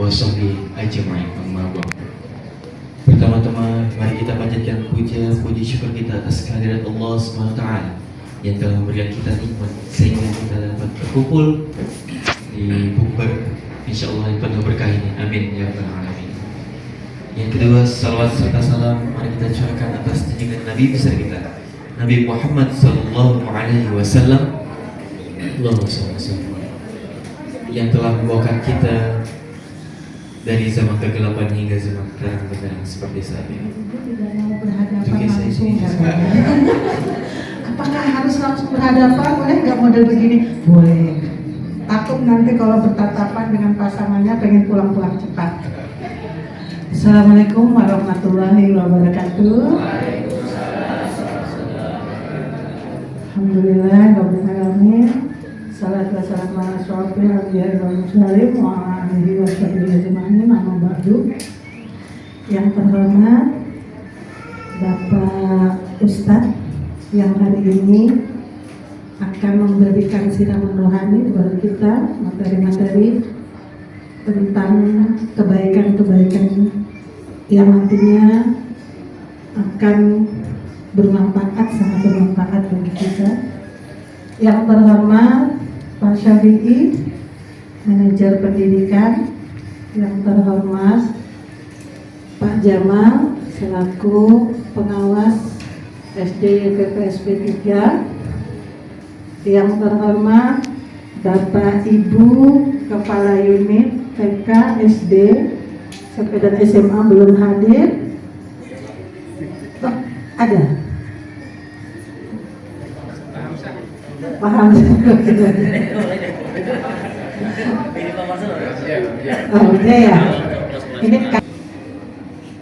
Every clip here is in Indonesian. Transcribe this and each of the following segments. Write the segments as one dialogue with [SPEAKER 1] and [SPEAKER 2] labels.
[SPEAKER 1] wa sahbihi ajma'in. Amma ba'd. Pertama-tama mari kita panjatkan puji syukur kita atas kehadirat Allah Subhanahu wa taala yang telah memberikan kita nikmat sehingga kita dapat berkumpul di bukber insyaallah yang penuh berkah ini. Amin ya rabbal alamin. Yang kedua, salawat serta salam mari kita curahkan atas junjungan Nabi besar kita, Nabi Muhammad sallallahu alaihi wasallam. Allahumma shalli wa sallim, yang telah membawakan kita dari zaman kegelapan hingga zaman terang benderang seperti saat ini.
[SPEAKER 2] Tidak mau berhadapan langsung. Apakah harus langsung berhadapan? Boleh nggak model begini? Boleh. Takut nanti kalau bertatapan dengan pasangannya pengen pulang-pulang cepat. Assalamualaikum warahmatullahi wabarakatuh. Alhamdulillah rabbil alamin. Salatu wassalamu ala asyrofil anbiya'i wal mursalin wa ala alihi washabihi ajma'in. Amma ba'du. Yang terhormat Bapak Ustadz yang hari ini akan memberikan siraman rohani kepada kita materi-materi tentang kebaikan-kebaikan yang nantinya akan bermanfaat, sangat bermanfaat bagi kita. Yang terhormat Pak Syafi'i, manajer pendidikan. Yang terhormat Pak Jamal selaku pengawas SD YPPSB 3. Yang terhormat Bapak Ibu Kepala Unit TK SD sampai dan SMA belum hadir. Oh, ada. Paham. Oke ya. Ini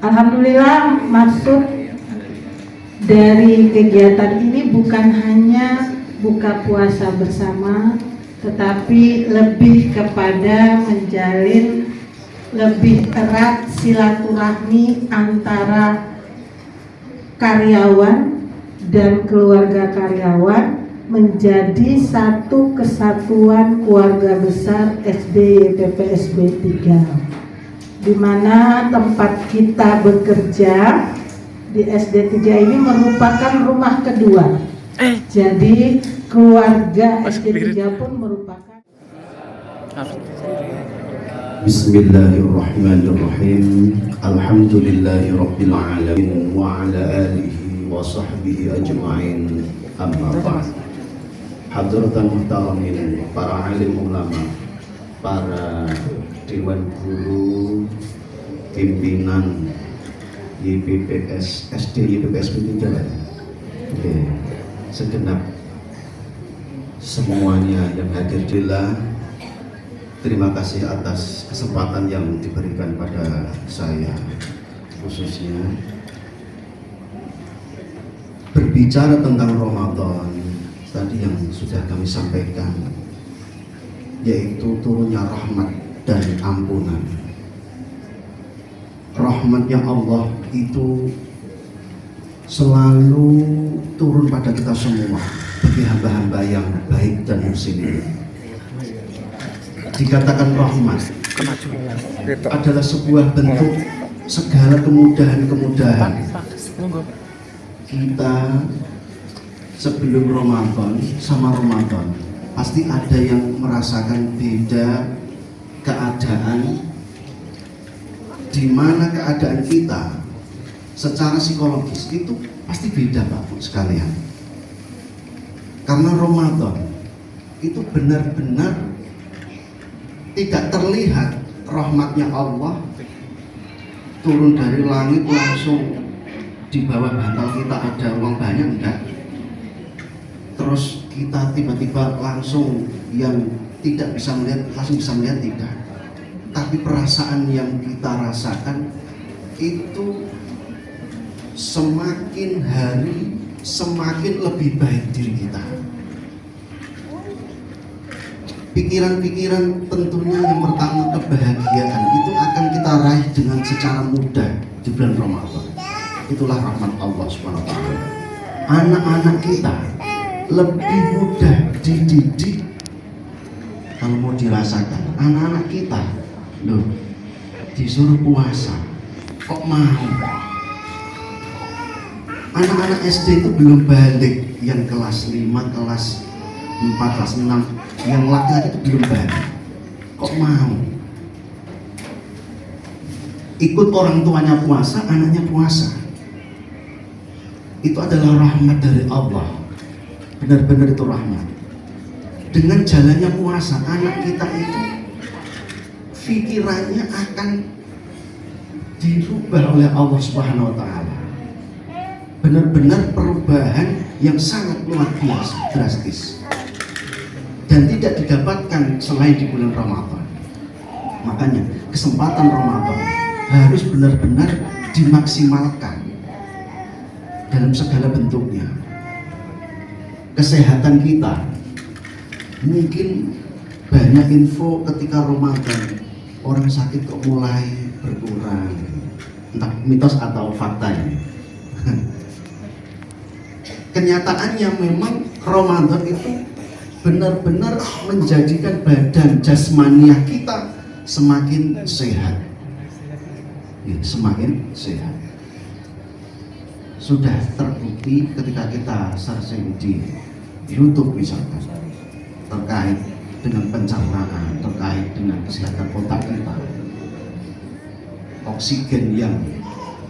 [SPEAKER 2] alhamdulillah maksud dari kegiatan ini bukan hanya buka puasa bersama, tetapi lebih kepada menjalin lebih erat silaturahmi antara karyawan dan keluarga karyawan menjadi satu kesatuan keluarga besar SD YPPSB 3, di mana tempat kita bekerja di SD 3 ini merupakan rumah kedua. Jadi keluarga SD 3 pun merupakan.
[SPEAKER 3] Bismillahirrahmanirrahim. Alhamdulillahirabbil alamin wa ala alihi wa sahbihi ajma'in. Amma ba'd. Hadratan muhtaramin, para alim ulama, para dewan guru, pimpinan YPPS SD YPPS 3, oke, segenap semuanya yang hadir. Terima kasih atas kesempatan yang diberikan pada saya, khususnya berbicara tentang Ramadan. Tadi yang sudah kami sampaikan, yaitu turunnya rahmat dan ampunan. Rahmatnya Allah itu selalu turun pada kita semua bagi hamba-hamba yang baik dan muslimin. Dikatakan rahmat adalah sebuah bentuk segala kemudahan-kemudahan. Kita sebelum Ramadan sama Ramadan pasti ada yang merasakan beda keadaan, di mana keadaan kita secara psikologis itu pasti beda Bapak sekalian. Karena Ramadan itu benar-benar tidak terlihat rahmatnya Allah turun dari langit langsung di bawah bantal kita ada uang banyak, enggak. Terus kita tiba-tiba langsung yang tidak bisa melihat langsung bisa melihat, tidak. Tapi perasaan yang kita rasakan itu semakin hari semakin lebih baik diri kita. Pikiran-pikiran tentunya yang pertama kebahagiaan itu akan kita raih dengan secara mudah di bulan Ramadan. Itulah rahmat Allah SWT. Anak-anak kita lebih mudah dididik kalau mau dirasakan. Anak-anak kita loh disuruh puasa, kok mau? Anak-anak SD itu belum balik, yang kelas 5, kelas 4, kelas 6, yang laki-laki itu belum balik, kok mau? Ikut orang tuanya puasa, anaknya puasa. Itu adalah rahmat dari Allah. Benar-benar itu rahmat. Dengan jalannya puasa, anak kita itu pikirannya akan dirubah oleh Allah Subhanahu wa taala. Benar-benar perubahan yang sangat luar biasa, drastis. Dan tidak didapatkan selain di bulan Ramadan. Makanya kesempatan Ramadan harus benar-benar dimaksimalkan dalam segala bentuknya. Kesehatan kita, mungkin banyak info ketika Ramadan orang sakit kok mulai berkurang, entah mitos atau faktanya. Kenyataannya memang Ramadan itu benar-benar menjadikan badan jasmaniah kita semakin sehat, semakin sehat. Sudah terbukti ketika kita searching di YouTube misalkan terkait dengan pencernaan, terkait dengan kesehatan otak kita, oksigen yang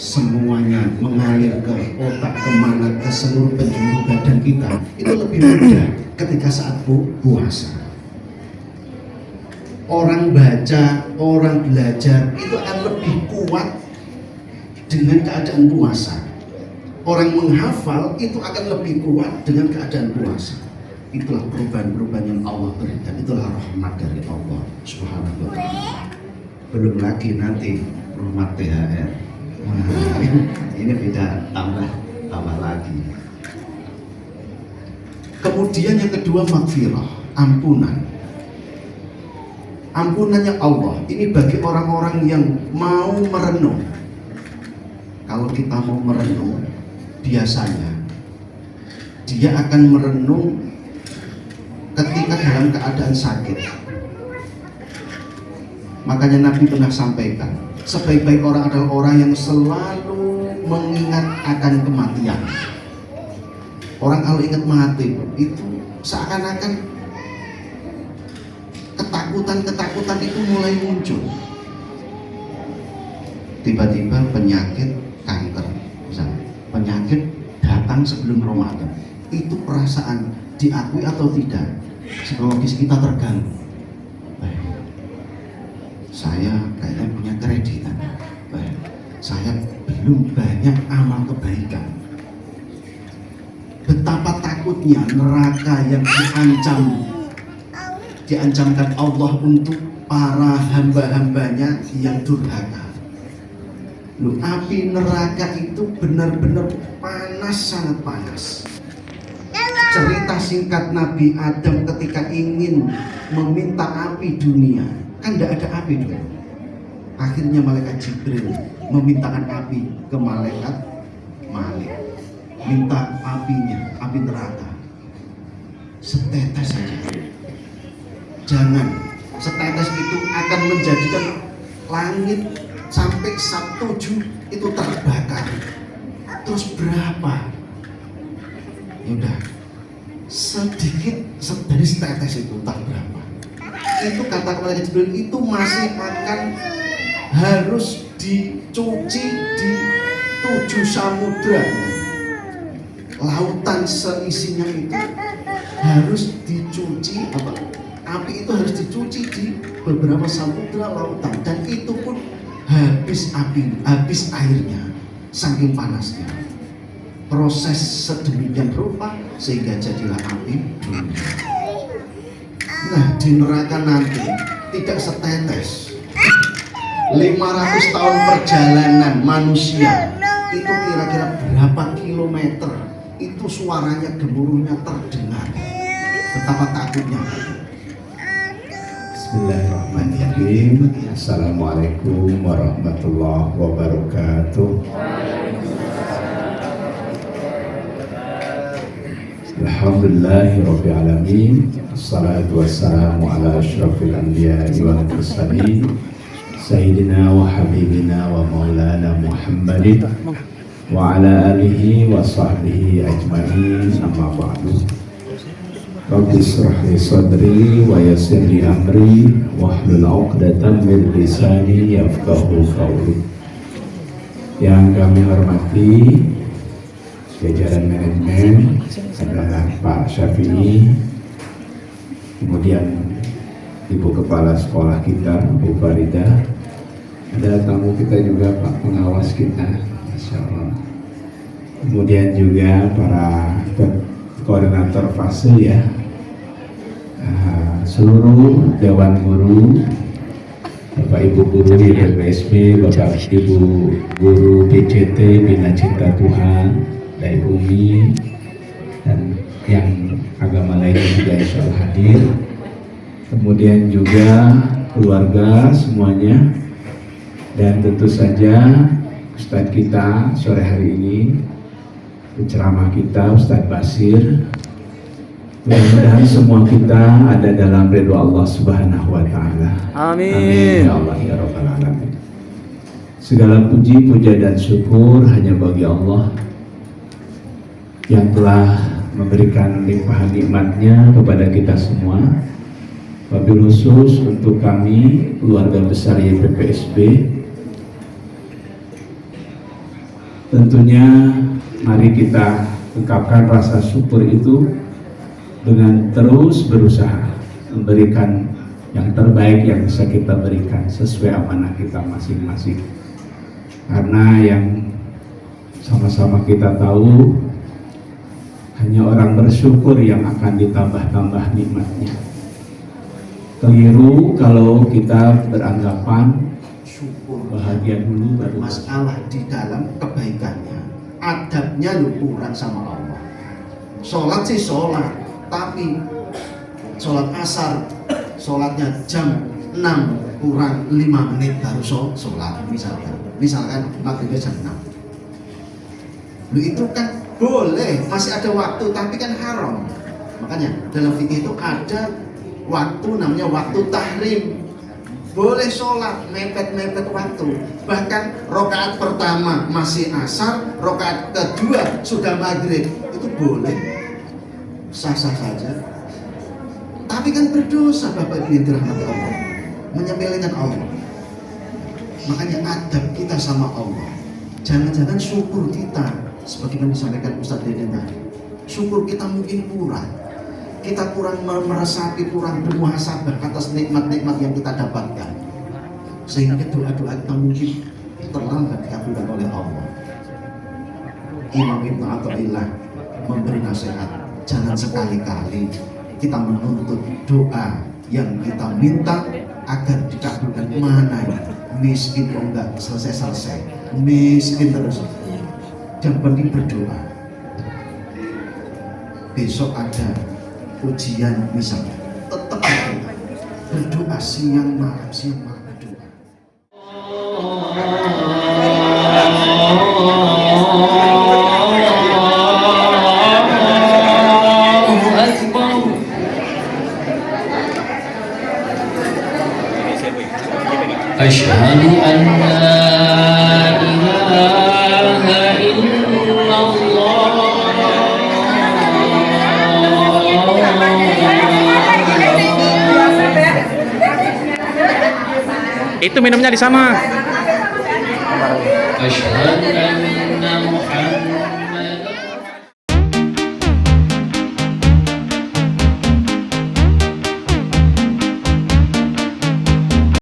[SPEAKER 3] semuanya mengalir ke otak, kemana, ke seluruh penjuru badan kita, itu lebih mudah ketika saat puasa. Orang baca, orang belajar itu akan lebih kuat dengan keadaan puasa. Orang menghafal itu akan lebih kuat dengan keadaan puasa. Itulah perubahan-perubahan yang Allah berikan. Itulah rahmat dari Allah Subhanahu wa ta'ala. Belum lagi nanti rahmat THR. Ini beda, tambah lagi. Kemudian yang kedua, maghfirah, ampunan. Ampunannya Allah ini bagi orang-orang yang mau merenung. Kalau kita mau merenung, biasanya dia akan merenung ketika dalam keadaan sakit. Makanya Nabi pernah sampaikan, sebaik-baik orang adalah orang yang selalu mengingat akan kematian. Orang kalau ingat mati itu seakan-akan ketakutan itu mulai muncul. Tiba-tiba penyakit kanker, misalnya penyakit datang sebelum Ramadan, itu perasaan diakui atau tidak, psikologis kita terganggu. Saya kayaknya punya kreditan, saya belum banyak amal kebaikan. Betapa takutnya neraka yang diancamkan Allah untuk para hamba-hambanya yang durhaka. Loh, api neraka itu benar-benar panas, sangat panas. Cerita singkat Nabi Adam ketika ingin meminta api dunia, kan tidak ada api dulu. Akhirnya malaikat Jibril memintakan api ke malaikat Malik, minta apinya, api neraka setetes saja. Jangan, setetes itu akan menjadikan langit sampai 7 itu terbakar. Terus berapa? Yaudah, sedikit dari setetes itu tak berapa. Itu kata malaikat Jibril itu masih akan harus dicuci di 7 samudra. Lautan seisinya itu harus dicuci, api itu harus dicuci di beberapa samudra lautan, dan itu pun habis airnya, saking panasnya. Proses sedemikian rupa sehingga jadilah api dunia. Nah, di neraka nanti tidak setetes. 500 tahun perjalanan manusia itu kira-kira berapa kilometer, itu suaranya, gemuruhnya terdengar. Betapa takutnya.
[SPEAKER 4] Bismillahirrahmanirrahim. Assalamualaikum warahmatullahi wabarakatuh. Alhamdulillahi rabbil alamin. Assalatu wassalamu ala asyrafil anbiya'i wal mursalin Sayyidina wa habibina wa maulana Muhammadin wa ala alihi wa sahbihi ajma'in, amma ba'du. Rabbi israh li sadri wa yassir li amri wahlul 'uqdatam min lisani yafqahu qawli. Yang kami hormati jajaran manajemen adalah Pak Syafi'i, kemudian Ibu Kepala Sekolah kita Bu Farida, ada tamu kita juga Pak Pengawas kita, Masya Allah. Kemudian juga para koordinator fase ya, seluruh Dewan Guru, Bapak Ibu Guru di PPSB, Bapak Ibu Guru PCT, Bina Cinta Tuhan, dari Umi, dan yang agama lainnya juga insya Allah hadir. Kemudian juga keluarga semuanya, dan tentu saja Ustadz kita sore hari ini, penceramah kita Ustadz Basir. Mudah-mudahan semua kita ada dalam ridho Allah Subhanahu wa Ta'ala. Amin ya Allah ya Rabbal Alamin. Segala puji, puja dan syukur hanya bagi Allah yang telah memberikan limpahan nikmatnya kepada kita semua. Wabil khusus untuk kami keluarga besar YPPSB, tentunya mari kita ungkapkan rasa syukur itu dengan terus berusaha memberikan yang terbaik yang bisa kita berikan sesuai amanah kita masing-masing. Karena yang sama-sama kita tahu, hanya orang bersyukur yang akan ditambah-tambah nikmatnya. Keliru kalau kita beranggapan
[SPEAKER 3] Syukur
[SPEAKER 4] bahagia dulu baru
[SPEAKER 3] masalah di dalam kebaikannya, adabnya lu kurang sama Allah. Sholat sih sholat, tapi sholat asar, sholatnya jam 6 kurang 5 menit baru sholat, misalkan maghribnya jam 6. Lu itu kan boleh, masih ada waktu, tapi kan haram. Makanya dalam fikih itu ada waktu namanya waktu tahrim. Boleh sholat mepet-mepet waktu, bahkan rokaat pertama masih asar, rokaat kedua sudah maghrib, itu boleh, sah-sah saja. Tapi kan berdosa Bapak Ibu yang dirahmati Allah, menyepelekan Allah. Makanya adab kita sama Allah, jangan-jangan syukur kita sebagaimana disampaikan Ustadz Deden tadi, syukur kita mungkin kurang. Kita kurang meresapi, kurang bermuhasabah atas nikmat-nikmat yang kita dapatkan, sehingga doa-doa kita mungkin terlambat dikabulkan oleh Allah. Imam Ibn Athaillah memberi nasihat, jangan sekali-kali kita menuntut doa yang kita minta agar dikabulkan. Mana ya? Miskin kok enggak selesai-selesai, miskin terus. Yang penting berdoa. Besok ada ujian misalnya, tetap berdoa siang malam berdoa.
[SPEAKER 1] Asyhadu an la ilaha illallah.
[SPEAKER 5] Itu minumnya di sana.
[SPEAKER 1] Asyhadu an